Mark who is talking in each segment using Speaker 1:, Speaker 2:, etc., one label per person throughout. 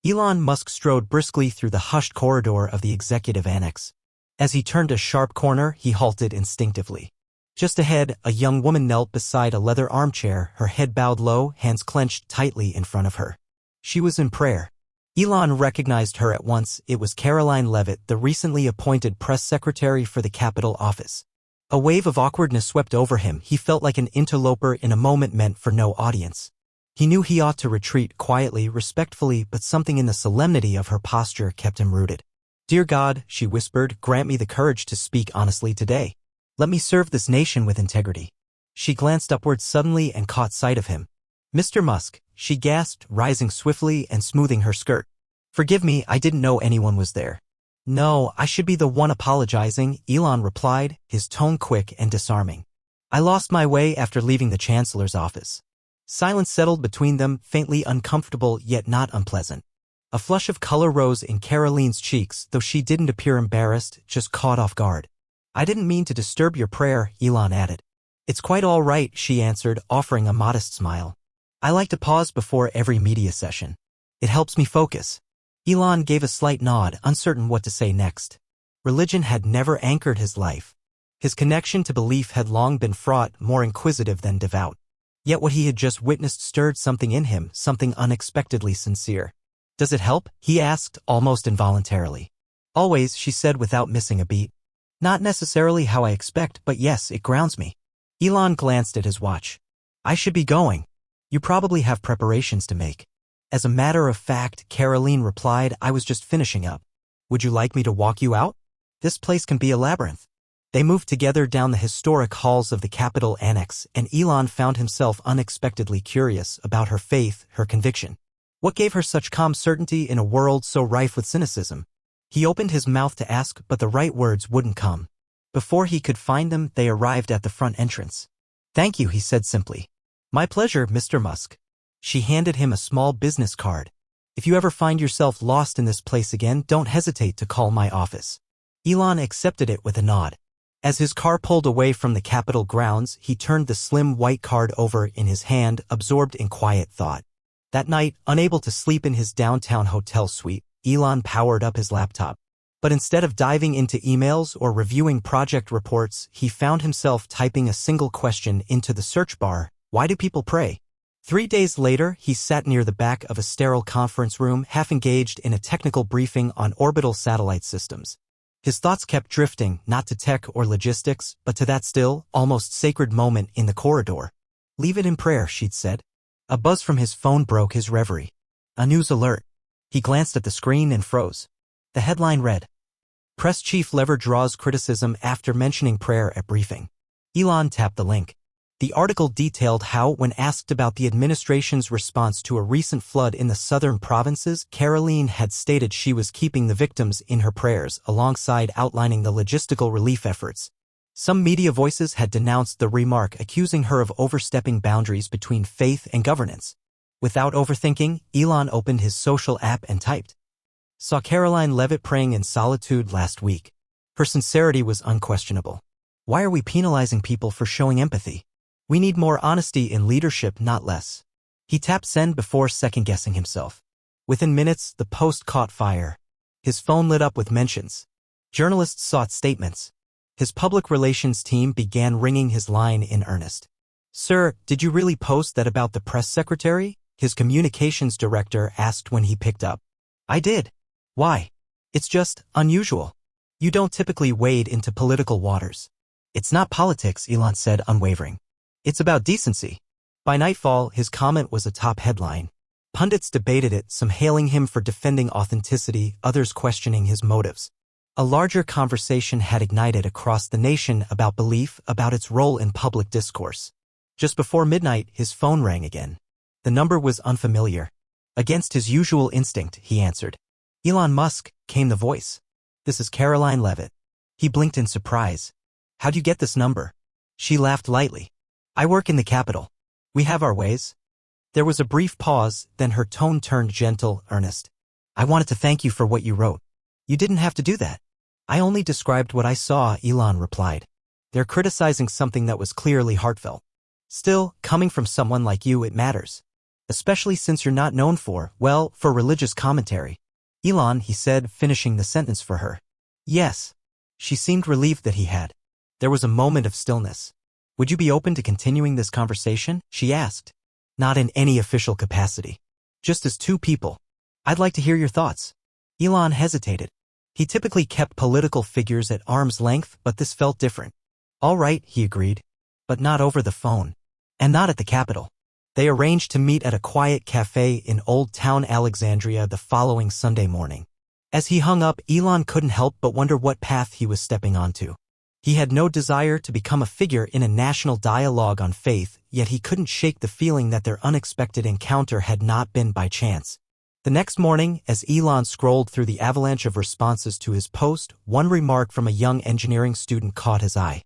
Speaker 1: Elon Musk strode briskly through the hushed corridor of the executive annex. As he turned a sharp corner, he halted instinctively. Just ahead, a young woman knelt beside a leather armchair, her head bowed low, hands clenched tightly in front of her. She was in prayer. Elon recognized her at once. It was Karoline Leavitt, the recently appointed press secretary for the Capitol office. A wave of awkwardness swept over him. He felt like an interloper in a moment meant for no audience. He knew he ought to retreat quietly, respectfully, but something in the solemnity of her posture kept him rooted. "Dear God," she whispered, "grant me the courage to speak honestly today. Let me serve this nation with integrity." She glanced upward suddenly and caught sight of him. "Mr. Musk," she gasped, rising swiftly and smoothing her skirt. "Forgive me, I didn't know anyone was there." "No, I should be the one apologizing," Elon replied, his tone quick and disarming. "I lost my way after leaving the chancellor's office." Silence settled between them, faintly uncomfortable yet not unpleasant. A flush of color rose in Karoline's cheeks, though she didn't appear embarrassed, just caught off guard. "I didn't mean to disturb your prayer," Elon added. "It's quite all right," she answered, offering a modest smile. "I like to pause before every media session. It helps me focus." Elon gave a slight nod, uncertain what to say next. Religion had never anchored his life. His connection to belief had long been fraught, more inquisitive than devout. Yet what he had just witnessed stirred something in him, something unexpectedly sincere. "Does it help?" he asked, almost involuntarily. "Always," she said without missing a beat. "Not necessarily how I expect, but yes, it grounds me." Elon glanced at his watch. "I should be going. You probably have preparations to make." "As a matter of fact," Karoline replied, "I was just finishing up. Would you like me to walk you out? This place can be a labyrinth." They moved together down the historic halls of the Capitol Annex, and Elon found himself unexpectedly curious about her faith, her conviction. What gave her such calm certainty in a world so rife with cynicism? He opened his mouth to ask, but the right words wouldn't come. Before he could find them, they arrived at the front entrance. "Thank you," he said simply. "My pleasure, Mr. Musk." She handed him a small business card. "If you ever find yourself lost in this place again, don't hesitate to call my office." Elon accepted it with a nod. As his car pulled away from the Capitol grounds, he turned the slim white card over in his hand, absorbed in quiet thought. That night, unable to sleep in his downtown hotel suite, Elon powered up his laptop. But instead of diving into emails or reviewing project reports, he found himself typing a single question into the search bar: why do people pray? 3 days later, he sat near the back of a sterile conference room, half engaged in a technical briefing on orbital satellite systems. His thoughts kept drifting, not to tech or logistics, but to that still, almost sacred moment in the corridor. "Leave it in prayer," she'd said. A buzz from his phone broke his reverie. A news alert. He glanced at the screen and froze. The headline read, "Press Chief Lever draws criticism after mentioning prayer at briefing." Elon tapped the link. The article detailed how, when asked about the administration's response to a recent flood in the southern provinces, Karoline had stated she was keeping the victims in her prayers, alongside outlining the logistical relief efforts. Some media voices had denounced the remark, accusing her of overstepping boundaries between faith and governance. Without overthinking, Elon opened his social app and typed, "Saw Karoline Leavitt praying in solitude last week." Her sincerity was unquestionable. Why are we penalizing people for showing empathy? We need more honesty in leadership, not less. He tapped send before second-guessing himself. Within minutes, the post caught fire. His phone lit up with mentions. Journalists sought statements. His public relations team began ringing his line in earnest. "Sir, did you really post that about the press secretary?" his communications director asked when he picked up. "I did." "Why?" "It's just unusual. You don't typically wade into political waters." "It's not politics," Elon said, unwavering. "It's about decency." By nightfall, his comment was a top headline. Pundits debated it, some hailing him for defending authenticity, others questioning his motives. A larger conversation had ignited across the nation about belief, about its role in public discourse. Just before midnight, his phone rang again. The number was unfamiliar. Against his usual instinct, he answered. "Elon Musk," came the voice. "This is Karoline Leavitt." He blinked in surprise. "How'd you get this number?" She laughed lightly. "I work in the Capitol. We have our ways." There was a brief pause, then her tone turned gentle, earnest. "I wanted to thank you for what you wrote." "You didn't have to do that." "I only described what I saw," Elon replied. "They're criticizing something that was clearly heartfelt. Still, coming from someone like you, it matters. especially since you're not known for religious commentary. Elon, he said, finishing the sentence for her. Yes. She seemed relieved that he had. There was a moment of stillness. Would you be open to continuing this conversation? She asked. Not in any official capacity. Just as two people. I'd like to hear your thoughts. Elon hesitated. He typically kept political figures at arm's length, but this felt different. All right, he agreed. But not over the phone. And not at the Capitol. They arranged to meet at a quiet cafe in Old Town Alexandria the following Sunday morning. As he hung up, Elon couldn't help but wonder what path he was stepping onto. He had no desire to become a figure in a national dialogue on faith, yet he couldn't shake the feeling that their unexpected encounter had not been by chance. The next morning, as Elon scrolled through the avalanche of responses to his post, one remark from a young engineering student caught his eye.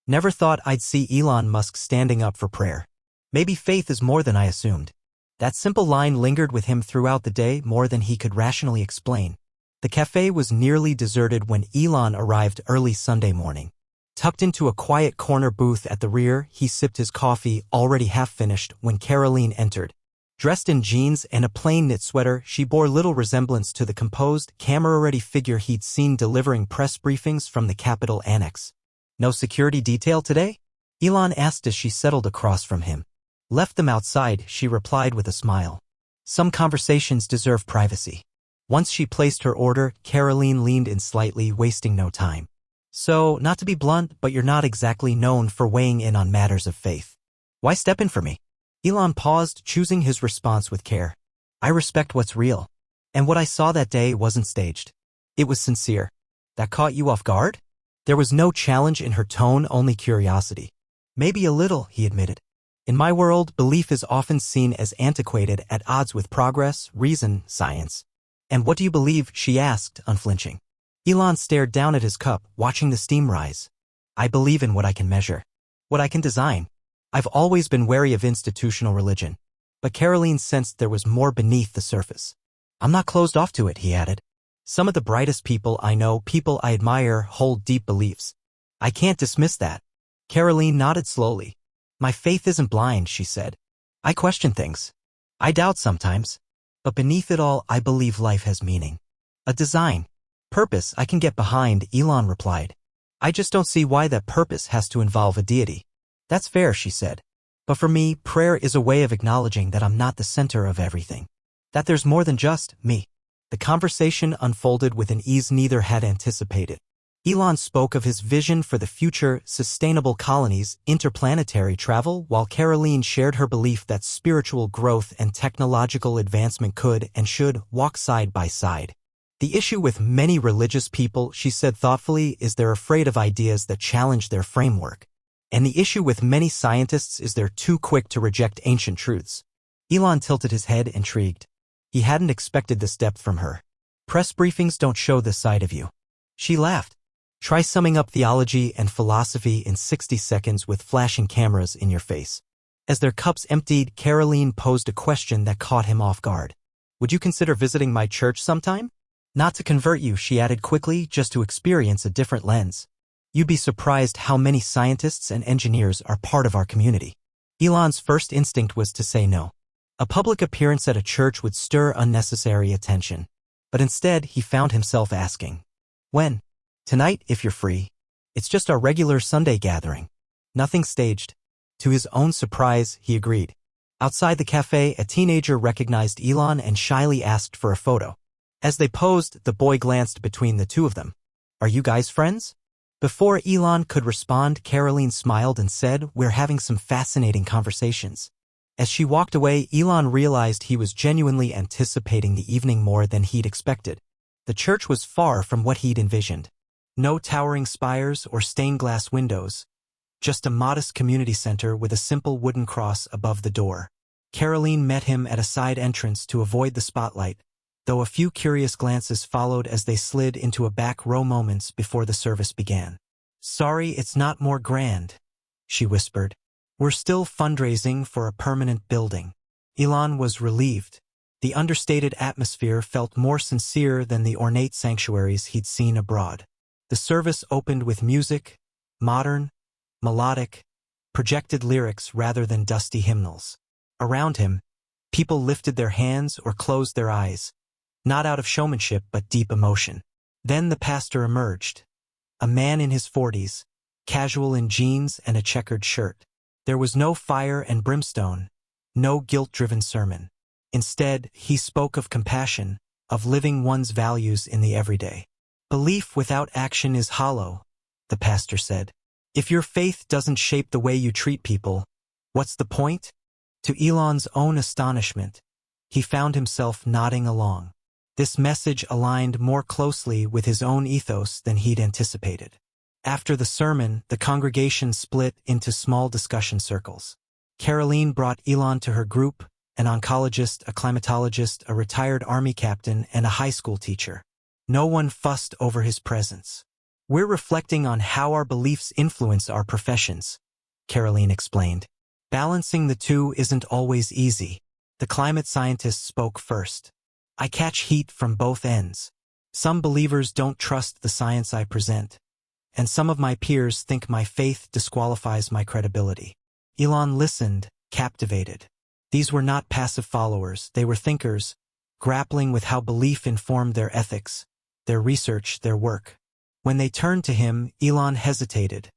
Speaker 1: Never thought I'd see Elon Musk standing up for prayer. Maybe faith is more than I assumed. That simple line lingered with him throughout the day more than he could rationally explain. The cafe was nearly deserted when Elon arrived early Sunday morning. Tucked into a quiet corner booth at the rear, he sipped his coffee, already half-finished, when Karoline entered. Dressed in jeans and a plain knit sweater, she bore little resemblance to the composed, camera-ready figure he'd seen delivering press briefings from the Capitol Annex. No security detail today? Elon asked as she settled across from him. Left them outside, she replied with a smile. Some conversations deserve privacy. Once she placed her order, Karoline leaned in slightly, wasting no time. So, not to be blunt, but you're not exactly known for weighing in on matters of faith. Why step in for me? Elon paused, choosing his response with care. I respect what's real. And what I saw that day wasn't staged. It was sincere. That caught you off guard? There was no challenge in her tone, only curiosity. Maybe a little, he admitted. In my world, belief is often seen as antiquated, at odds with progress, reason, science. And what do you believe? She asked, unflinching. Elon stared down at his cup, watching the steam rise. I believe in what I can measure. What I can design. I've always been wary of institutional religion. But Karoline sensed there was more beneath the surface. I'm not closed off to it, he added. Some of the brightest people I know, people I admire, hold deep beliefs. I can't dismiss that. Karoline nodded slowly. My faith isn't blind, she said. I question things. I doubt sometimes. But beneath it all, I believe life has meaning. A design. Purpose I can get behind, Elon replied. I just don't see why that purpose has to involve a deity. That's fair, she said. But for me, prayer is a way of acknowledging that I'm not the center of everything. That there's more than just me. The conversation unfolded with an ease neither had anticipated. Elon spoke of his vision for the future, sustainable colonies, interplanetary travel, while Karoline shared her belief that spiritual growth and technological advancement could and should walk side by side. The issue with many religious people, she said thoughtfully, is they're afraid of ideas that challenge their framework. And the issue with many scientists is they're too quick to reject ancient truths. Elon tilted his head, intrigued. He hadn't expected this depth from her. Press briefings don't show this side of you. She laughed. Try summing up theology and philosophy in 60 seconds with flashing cameras in your face. As their cups emptied, Karoline posed a question that caught him off guard. Would you consider visiting my church sometime? Not to convert you, she added quickly, just to experience a different lens. You'd be surprised how many scientists and engineers are part of our community. Elon's first instinct was to say no. A public appearance at a church would stir unnecessary attention. But instead, he found himself asking, when? Tonight, if you're free. It's just our regular Sunday gathering. Nothing staged. To his own surprise, he agreed. Outside the cafe, a teenager recognized Elon and shyly asked for a photo. As they posed, the boy glanced between the two of them. Are you guys friends? Before Elon could respond, Karoline smiled and said, we're having some fascinating conversations. As she walked away, Elon realized he was genuinely anticipating the evening more than he'd expected. The church was far from what he'd envisioned. No towering spires or stained glass windows. Just a modest community center with a simple wooden cross above the door. Karoline met him at a side entrance to avoid the spotlight, though a few curious glances followed as they slid into a back row moments before the service began. Sorry it's not more grand, she whispered. We're still fundraising for a permanent building. Elon was relieved. The understated atmosphere felt more sincere than the ornate sanctuaries he'd seen abroad. The service opened with music, modern, melodic, projected lyrics rather than dusty hymnals. Around him, People lifted their hands or closed their eyes, not out of showmanship but deep emotion. Then the pastor emerged, a man in his 40s, casual in jeans and a checkered shirt. There was no fire and brimstone, no guilt-driven sermon. Instead, he spoke of compassion, of living one's values in the everyday. Belief without action is hollow, the pastor said. If your faith doesn't shape the way you treat people, what's the point? To Elon's own astonishment, he found himself nodding along. This message aligned more closely with his own ethos than he'd anticipated. After the sermon, the congregation split into small discussion circles. Karoline brought Elon to her group, an oncologist, a climatologist, a retired army captain, and a high school teacher. No one fussed over his presence. We're reflecting on how our beliefs influence our professions, Karoline explained. Balancing the two isn't always easy. The climate scientist spoke first. I catch heat from both ends. Some believers don't trust the science I present, and some of my peers think my faith disqualifies my credibility. Elon listened, captivated. These were not passive followers, they were thinkers, grappling with how belief informed their ethics, their research, their work. When they turned to him, Elon hesitated,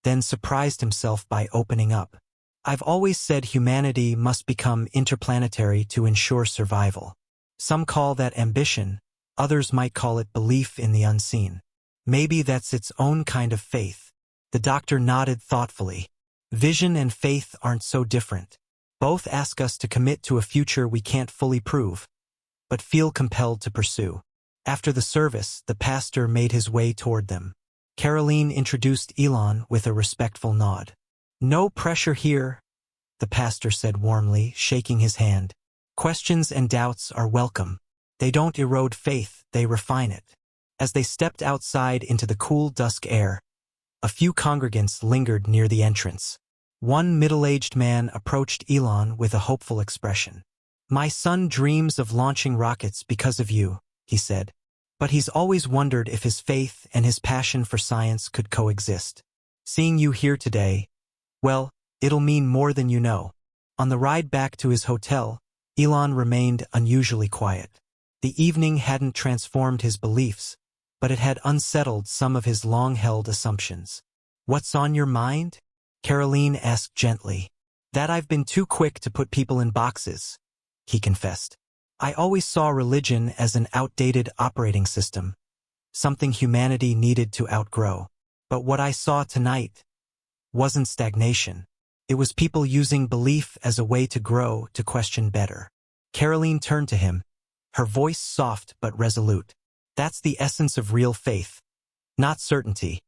Speaker 1: then surprised himself by opening up. I've always said humanity must become interplanetary to ensure survival. Some call that ambition, others might call it belief in the unseen. Maybe that's its own kind of faith. The doctor nodded thoughtfully. Vision and faith aren't so different. Both ask us to commit to a future we can't fully prove, but feel compelled to pursue. After the service, the pastor made his way toward them. Karoline introduced Elon with a respectful nod. No pressure here, the pastor said warmly, shaking his hand. Questions and doubts are welcome. They don't erode faith, they refine it. As they stepped outside into the cool dusk air, a few congregants lingered near the entrance. One middle-aged man approached Elon with a hopeful expression. My son dreams of launching rockets because of you, he said. But he's always wondered if his faith and his passion for science could coexist. Seeing you here today, well, it'll mean more than you know. On the ride back to his hotel, Elon remained unusually quiet. The evening hadn't transformed his beliefs, but it had unsettled some of his long-held assumptions. What's on your mind? Karoline asked gently. That I've been too quick to put people in boxes, he confessed. I always saw religion as an outdated operating system, something humanity needed to outgrow. But what I saw tonight wasn't stagnation. It was people using belief as a way to grow, to question better. Karoline turned to him, her voice soft but resolute. That's the essence of real faith. Not certainty,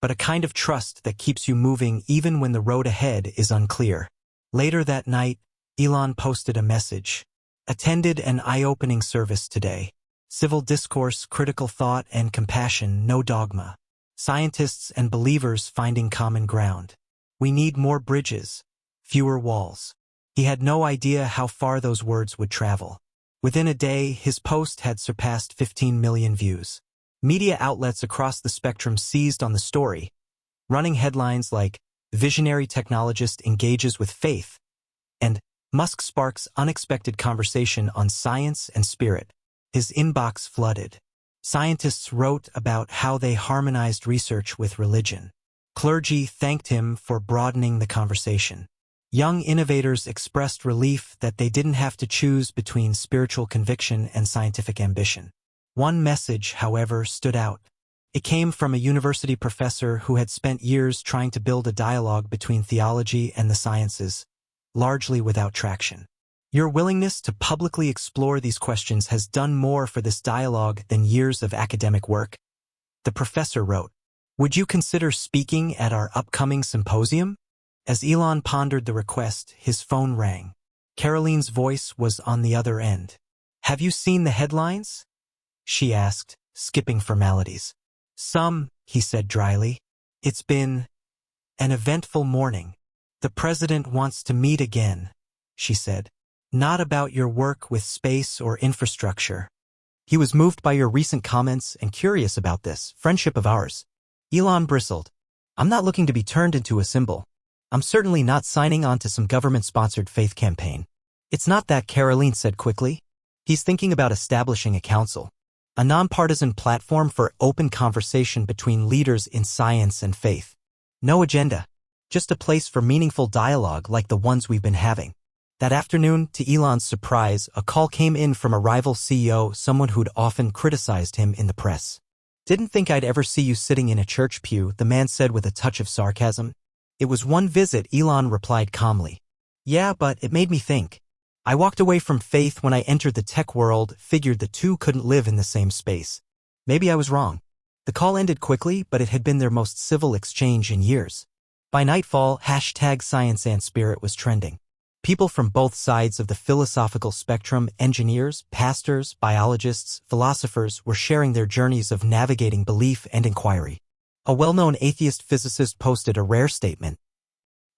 Speaker 1: but a kind of trust that keeps you moving even when the road ahead is unclear. Later that night, Elon posted a message. Attended an eye-opening service today. Civil discourse, critical thought, and compassion, no dogma. Scientists and believers finding common ground. We need more bridges, fewer walls. He had no idea how far those words would travel. Within a day, his post had surpassed 15 million views. Media outlets across the spectrum seized on the story, running headlines like, Visionary Technologist Engages with Faith, and Musk Sparks Unexpected Conversation on Science and Spirit. His inbox flooded. Scientists wrote about how they harmonized research with religion. Clergy thanked him for broadening the conversation. Young innovators expressed relief that they didn't have to choose between spiritual conviction and scientific ambition. One message, however, stood out. It came from a university professor who had spent years trying to build a dialogue between theology and the sciences, largely without traction. Your willingness to publicly explore these questions has done more for this dialogue than years of academic work, the professor wrote. Would you consider speaking at our upcoming symposium? As Elon pondered the request, his phone rang. Karoline's voice was on the other end. Have you seen the headlines? She asked, skipping formalities. Some, he said dryly. It's been an eventful morning. The president wants to meet again, she said. Not about your work with space or infrastructure. He was moved by your recent comments and curious about this friendship of ours. Elon bristled. I'm not looking to be turned into a symbol. I'm certainly not signing on to some government-sponsored faith campaign. It's not that, Karoline said quickly. He's thinking about establishing a council. A nonpartisan platform for open conversation between leaders in science and faith. No agenda. Just a place for meaningful dialogue like the ones we've been having. That afternoon, to Elon's surprise, a call came in from a rival CEO, someone who'd often criticized him in the press. Didn't think I'd ever see you sitting in a church pew, the man said with a touch of sarcasm. It was one visit, Elon replied calmly. Yeah, but it made me think. I walked away from faith when I entered the tech world, figured the two couldn't live in the same space. Maybe I was wrong. The call ended quickly, but it had been their most civil exchange in years. By nightfall, #ScienceAndSpirit was trending. People from both sides of the philosophical spectrum, engineers, pastors, biologists, philosophers, were sharing their journeys of navigating belief and inquiry. A well-known atheist physicist posted a rare statement.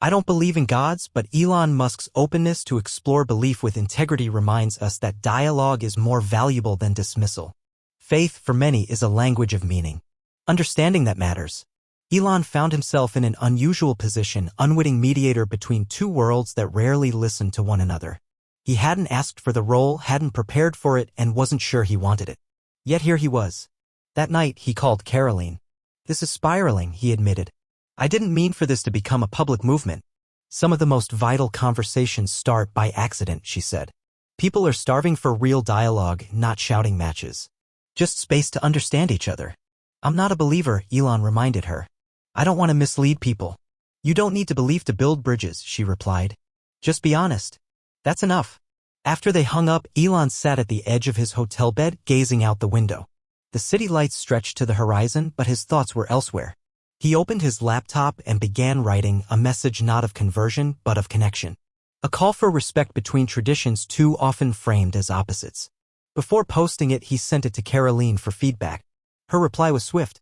Speaker 1: I don't believe in gods, but Elon Musk's openness to explore belief with integrity reminds us that dialogue is more valuable than dismissal. Faith, for many, is a language of meaning. Understanding that matters. Elon found himself in an unusual position, unwitting mediator between two worlds that rarely listened to one another. He hadn't asked for the role, hadn't prepared for it, and wasn't sure he wanted it. Yet here he was. That night, he called Karoline. This is spiraling, he admitted. I didn't mean for this to become a public movement. Some of the most vital conversations start by accident, she said. People are starving for real dialogue, not shouting matches. Just space to understand each other. I'm not a believer, Elon reminded her. I don't want to mislead people. You don't need to believe to build bridges, she replied. Just be honest. That's enough. After they hung up, Elon sat at the edge of his hotel bed, gazing out the window. The city lights stretched to the horizon, but his thoughts were elsewhere. He opened his laptop and began writing, a message not of conversion, but of connection. A call for respect between traditions too often framed as opposites. Before posting it, he sent it to Karoline for feedback. Her reply was swift.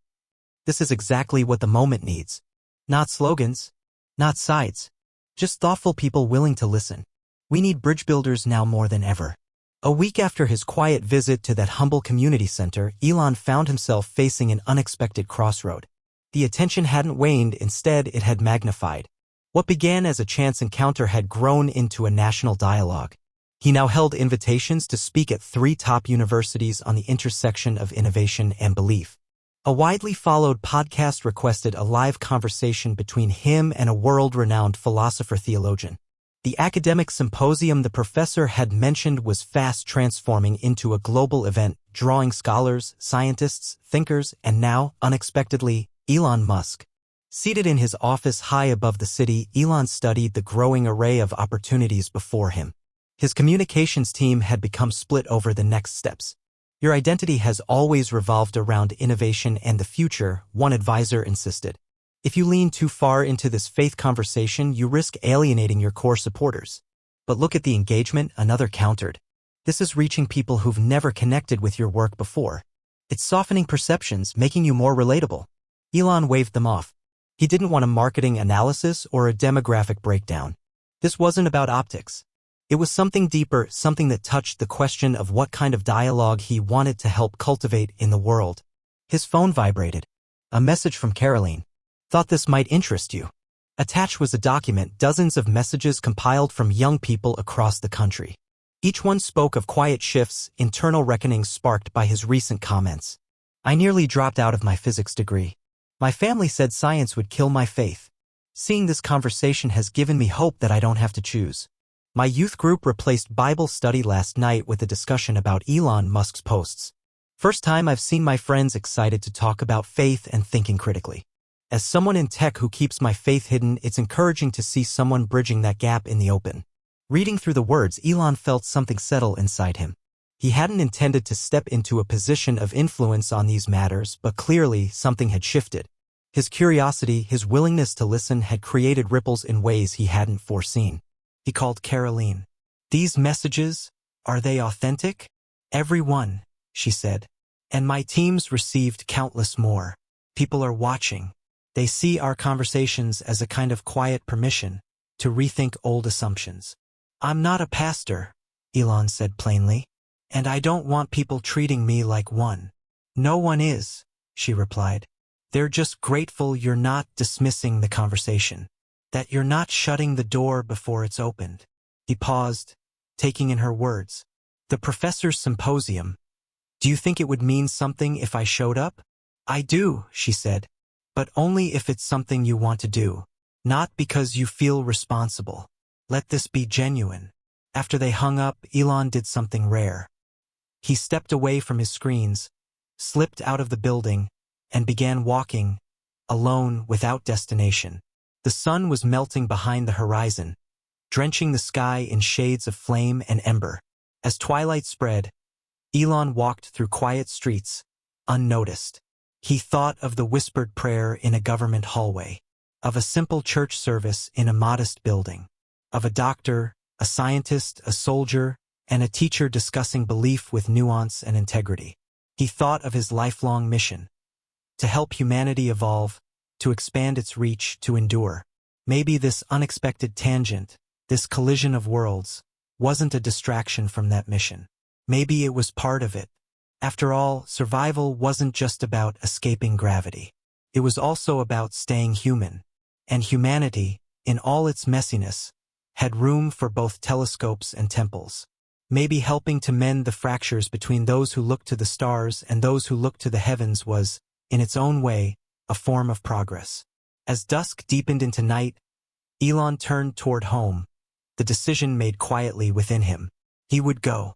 Speaker 1: This is exactly what the moment needs. Not slogans. Not sides. Just thoughtful people willing to listen. We need bridge builders now more than ever. A week after his quiet visit to that humble community center, Elon found himself facing an unexpected crossroad. The attention hadn't waned, instead it had magnified. What began as a chance encounter had grown into a national dialogue. He now held invitations to speak at 3 top universities on the intersection of innovation and belief. A widely followed podcast requested a live conversation between him and a world-renowned philosopher-theologian. The academic symposium the professor had mentioned was fast transforming into a global event, drawing scholars, scientists, thinkers, and now, unexpectedly, Elon Musk. Seated in his office high above the city, Elon studied the growing array of opportunities before him. His communications team had become split over the next steps. Your identity has always revolved around innovation and the future, one advisor insisted. If you lean too far into this faith conversation, you risk alienating your core supporters. But look at the engagement, another countered. This is reaching people who've never connected with your work before. It's softening perceptions, making you more relatable. Elon waved them off. He didn't want a marketing analysis or a demographic breakdown. This wasn't about optics. It was something deeper, something that touched the question of what kind of dialogue he wanted to help cultivate in the world. His phone vibrated. A message from Karoline. Thought this might interest you. Attached was a document, dozens of messages compiled from young people across the country. Each one spoke of quiet shifts, internal reckonings sparked by his recent comments. I nearly dropped out of my physics degree. My family said science would kill my faith. Seeing this conversation has given me hope that I don't have to choose. My youth group replaced Bible study last night with a discussion about Elon Musk's posts. First time I've seen my friends excited to talk about faith and thinking critically. As someone in tech who keeps my faith hidden, it's encouraging to see someone bridging that gap in the open. Reading through the words, Elon felt something settle inside him. He hadn't intended to step into a position of influence on these matters, but clearly something had shifted. His curiosity, his willingness to listen had created ripples in ways he hadn't foreseen. He called Karoline. These messages, are they authentic? Every one, she said. And my teams received countless more. People are watching. They see our conversations as a kind of quiet permission to rethink old assumptions. I'm not a pastor, Elon said plainly. And I don't want people treating me like one. No one is, she replied. They're just grateful you're not dismissing the conversation, that you're not shutting the door before it's opened. He paused. taking in her words. The professor's symposium. Do you think it would mean something if I showed up? I do, she said. But only if it's something you want to do. Not because you feel responsible. Let this be genuine. After they hung up, Elon did something rare. He stepped away from his screens, slipped out of the building, and began walking, alone, without destination. The sun was melting behind the horizon, drenching the sky in shades of flame and ember. As twilight spread, Elon walked through quiet streets, unnoticed. He thought of the whispered prayer in a government hallway, of a simple church service in a modest building, of a doctor, a scientist, a soldier, and a teacher discussing belief with nuance and integrity. He thought of his lifelong mission, to help humanity evolve, to expand its reach, to endure. Maybe this unexpected tangent, this collision of worlds, wasn't a distraction from that mission. Maybe it was part of it. After all, survival wasn't just about escaping gravity. It was also about staying human. And humanity, in all its messiness, had room for both telescopes and temples. Maybe helping to mend the fractures between those who looked to the stars and those who looked to the heavens was, in its own way, a form of progress. As dusk deepened into night, Elon turned toward home, the decision made quietly within him. He would go.